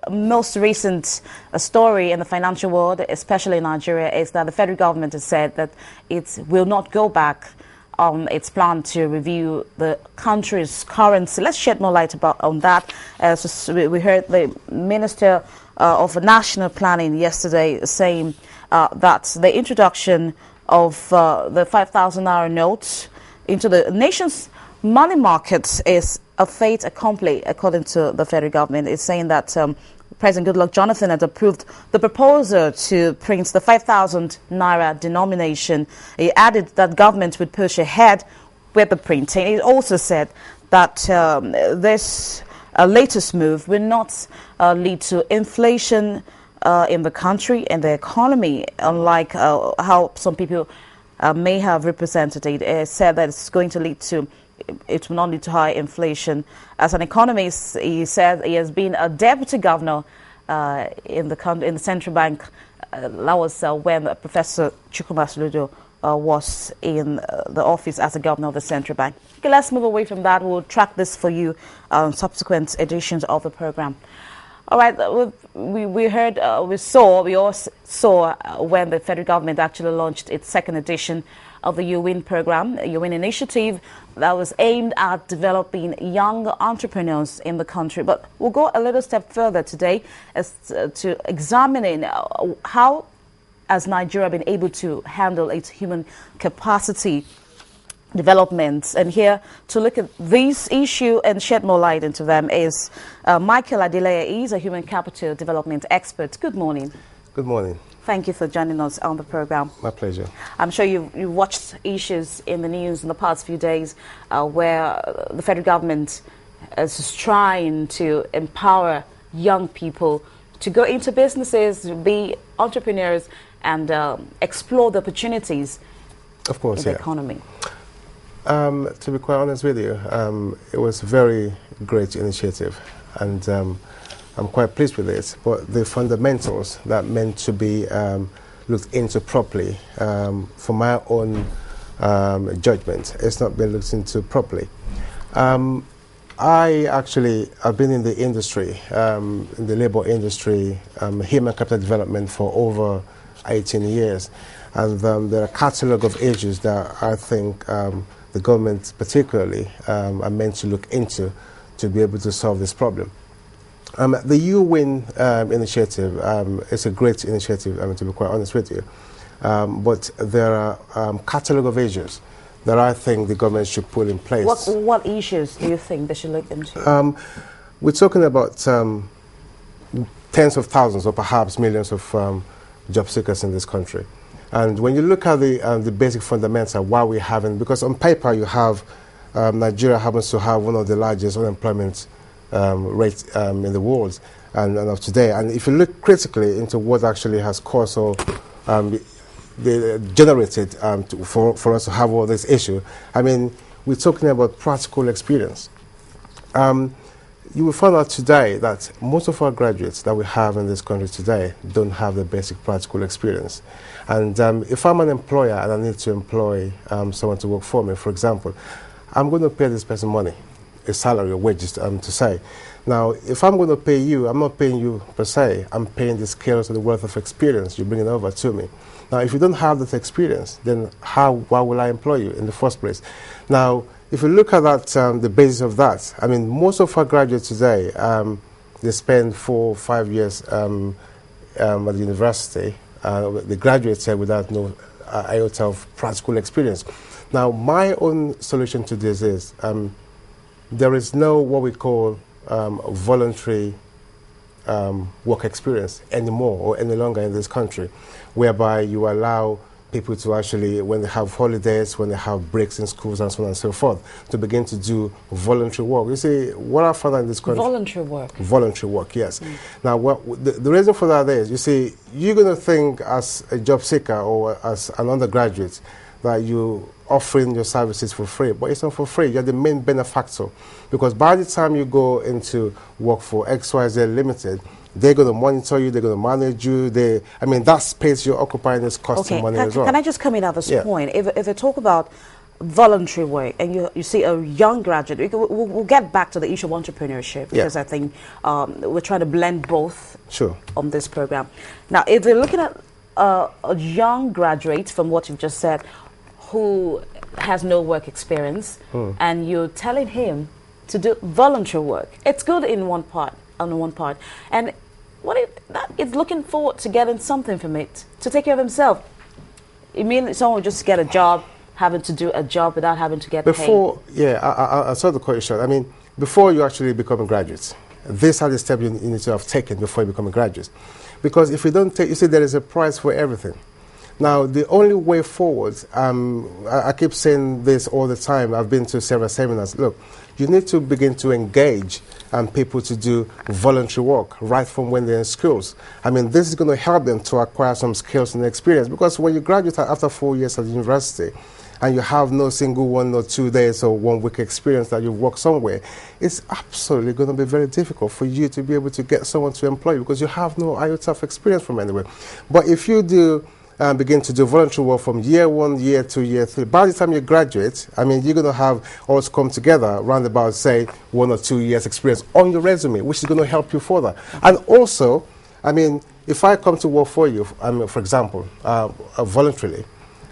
most recent story in the financial world, especially in Nigeria, is that the federal government has said that it will not go back on its plan to review the country's currency. Let's shed more light on that. So we heard the Minister of National Planning yesterday saying that the introduction of the 5,000 naira notes into the nation's money markets is a fait accompli, according to the federal government. It's saying that President Goodluck Jonathan had approved the proposal to print the 5,000 naira denomination. He added that government would push ahead with the printing. He also said that this latest move will not lead to inflation in the country and the economy, unlike how some people may have represented it. It said that it's going to lead to, it will not lead to high inflation. As an economist, he said he has been a deputy governor in the central bank. That was when Professor Chukwuma Soludo was in the office as a governor of the central bank. Okay, let's move away from that. We'll track this for you on subsequent editions of the program. All right, we all saw when the federal government actually launched its second edition of the YOUWIN program, YOUWIN Initiative, that was aimed at developing young entrepreneurs in the country. But we'll go a little step further today as to examining how has Nigeria been able to handle its human capacity developments. And here to look at this issue and shed more light into them is Michael Adeleye. He's a human capital development expert. Good morning. Good morning. Thank you for joining us on the program. My pleasure. I'm sure you watched issues in the news in the past few days where the federal government is trying to empower young people to go into businesses, be entrepreneurs, and explore the opportunities of course, in the economy. To be quite honest with you, it was a very great initiative, and I'm quite pleased with it. But the fundamentals that meant to be looked into properly, for my own judgment, it's not been looked into properly. I've been in the industry, in the labor industry, human capital development for over 18 years, and there are a catalogue of issues that I think the government particularly are meant to look into to be able to solve this problem. The YOUWIN initiative is a great initiative, to be quite honest with you, but there are a catalogue of issues that I think the government should put in place. What issues do you think they should look into? We're talking about tens of thousands or perhaps millions of job seekers in this country. And when you look at the basic fundamentals, why we haven't, because on paper you have Nigeria happens to have one of the largest unemployment rates in the world and of today. And if you look critically into what actually has caused or generated for us to have all this issue, I mean, we're talking about practical experience. You will find out today that most of our graduates that we have in this country today don't have the basic practical experience. And if I'm an employer and I need to employ someone to work for me, for example, I'm going to pay this person money, a salary or wages to say. Now, if I'm going to pay you, I'm not paying you per se. I'm paying the skills and the worth of experience you're bringing over to me. Now, if you don't have that experience, then why will I employ you in the first place? Now, if you look at that, the basis of that, I mean, most of our graduates today, they spend 4 or 5 years at the university. They graduate here without no iota of practical experience. Now, my own solution to this is there is no what we call voluntary work experience anymore or any longer in this country, whereby you allow people to actually, when they have holidays, when they have breaks in schools and so on and so forth, to begin to do voluntary work. You see, what I found in this country... Voluntary work. Voluntary work, yes. Now, the reason for that is, you see, you're going to think as a job seeker or as an undergraduate that you're offering your services for free, but it's not for free. You're the main benefactor, because by the time you go into work for XYZ Limited, they're going to monitor you, they're going to manage you. I mean, that space you're occupying is costing money as well. Can I just come in at this point? If they talk about voluntary work, and you see a young graduate, we'll get back to the issue of entrepreneurship, because I think we're trying to blend both on this program. Now, if we're looking at a young graduate, from what you've just said, who has no work experience, and you're telling him to do voluntary work, it's good in one part, and what if that is looking forward to getting something from it, to take care of himself? It means someone will just get a job, having to do a job without having to get paid. I saw the question. I mean, before you actually become a graduate, these are the steps you need to have taken before you become a graduate. Because if you don't take, you see, there is a price for everything. Now, the only way forward, I keep saying this all the time, I've been to several seminars, look, you need to begin to engage people to do voluntary work right from when they're in schools. I mean, this is going to help them to acquire some skills and experience, because when you graduate after 4 years at university, and you have no single 1 or 2 days or 1 week experience that you've worked somewhere, it's absolutely going to be very difficult for you to be able to get someone to employ you, because you have no iota of experience from anywhere. But if you do begin to do voluntary work from year 1, year 2, year 3, by the time you graduate, I mean, you're going to have all come together around about, say, 1 or 2 years experience on your resume, which is going to help you further. And also, I mean, if I come to work for you, for example, voluntarily,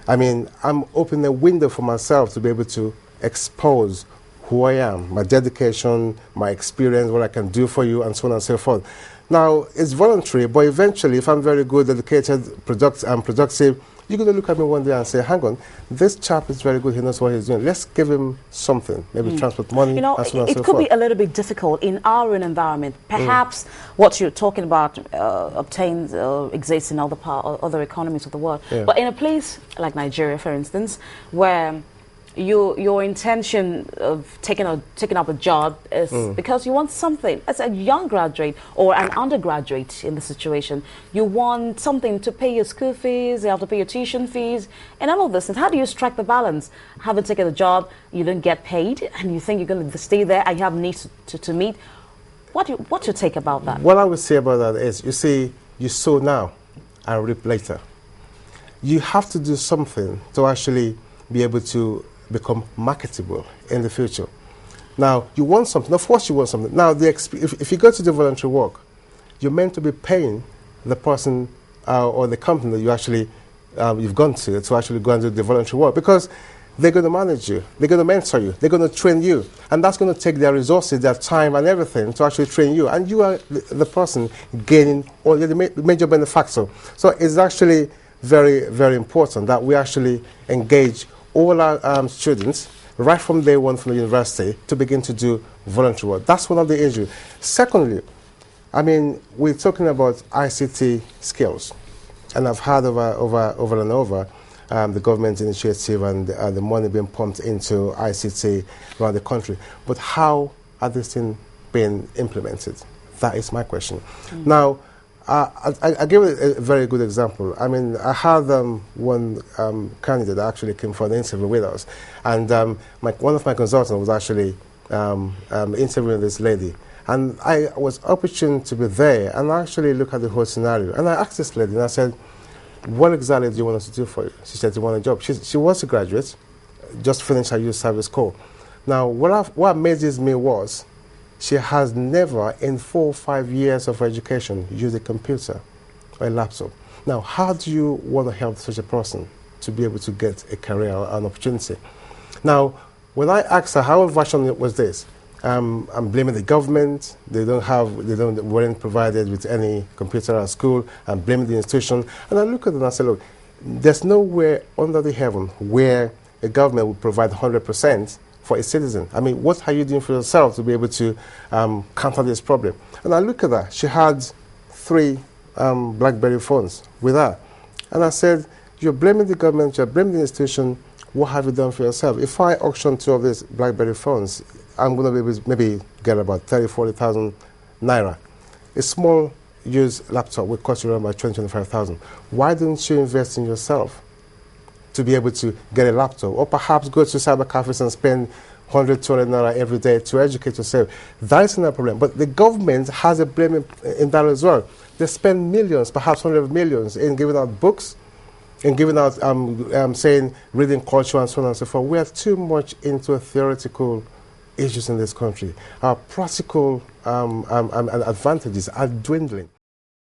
I mean, I'm opening a window for myself to be able to expose who I am, my dedication, my experience, what I can do for you, and so on and so forth. Now, it's voluntary, but eventually, if I'm very good, dedicated, productive, you're going to look at me one day and say, hang on, this chap is very good, he knows what he's doing. Let's give him something, maybe transport money, you know, and so on and so it could forth. be a little bit difficult in our own environment. Perhaps what you're talking about obtains or exists in other economies of the world. But in a place like Nigeria, for instance, where your intention of taking up a job is because you want something. As a young graduate or an undergraduate in the situation, you want something to pay your school fees, you have to pay your tuition fees, and all of this. And how do you strike the balance? Having taken a job, you don't get paid, and you think you're going to stay there, and you have needs to meet. What's your take about that? What I would say about that is, you see, you sow now and reap later. You have to do something to actually be able to become marketable in the future. Now, you want something. Of course, you want something. Now, if you go to do voluntary work, you're meant to be paying the person or the company that you actually you've gone to actually go and do the voluntary work, because they're going to manage you, they're going to mentor you, they're going to train you, and that's going to take their resources, their time, and everything to actually train you. And you are the person gaining, or the major benefactor. So it's actually very, very important that we actually engage all our students right from day one from the university to begin to do voluntary work. That's one of the issues. Secondly, I mean, we're talking about ICT skills, and I've heard over and over the government initiative and the money being pumped into ICT around the country. But how are these things being implemented? That is my question. Now, I give a very good example. I mean, I had one candidate that actually came for the interview with us, and one of my consultants was actually interviewing this lady, and I was opportune to be there and actually look at the whole scenario. And I asked this lady, and I said, what exactly do you want us to do for you? She said, you want a job. She was a graduate, just finished her youth service corps. Now, what amazes me was, she has never, in 4 or 5 years of education, used a computer or a laptop. Now, how do you want to help such a person to be able to get a career or an opportunity? Now, when I asked her, how version was this? I'm blaming the government. They weren't provided with any computer at school. I'm blaming the institution. And I look at it and I say, look, there's nowhere under the heaven where a government would provide 100% for a citizen. I mean, what are you doing for yourself to be able to counter this problem? And I look at her. She had 3 BlackBerry phones with her. And I said, you're blaming the government, you're blaming the institution. What have you done for yourself? If I auction 2 of these BlackBerry phones, I'm going to be able to maybe get about 30,000, 40,000 naira. A small used laptop will cost you around about 20,000, 25,000. Why don't you invest in yourself to be able to get a laptop, or perhaps go to cyber cafes and spend 100, 200 naira every day to educate yourself? That is not a problem. But the government has a blame in that as well. They spend millions, perhaps hundreds of millions, in giving out books, and giving out, saying reading culture and so on and so forth. We are too much into theoretical issues in this country. Our practical advantages are dwindling.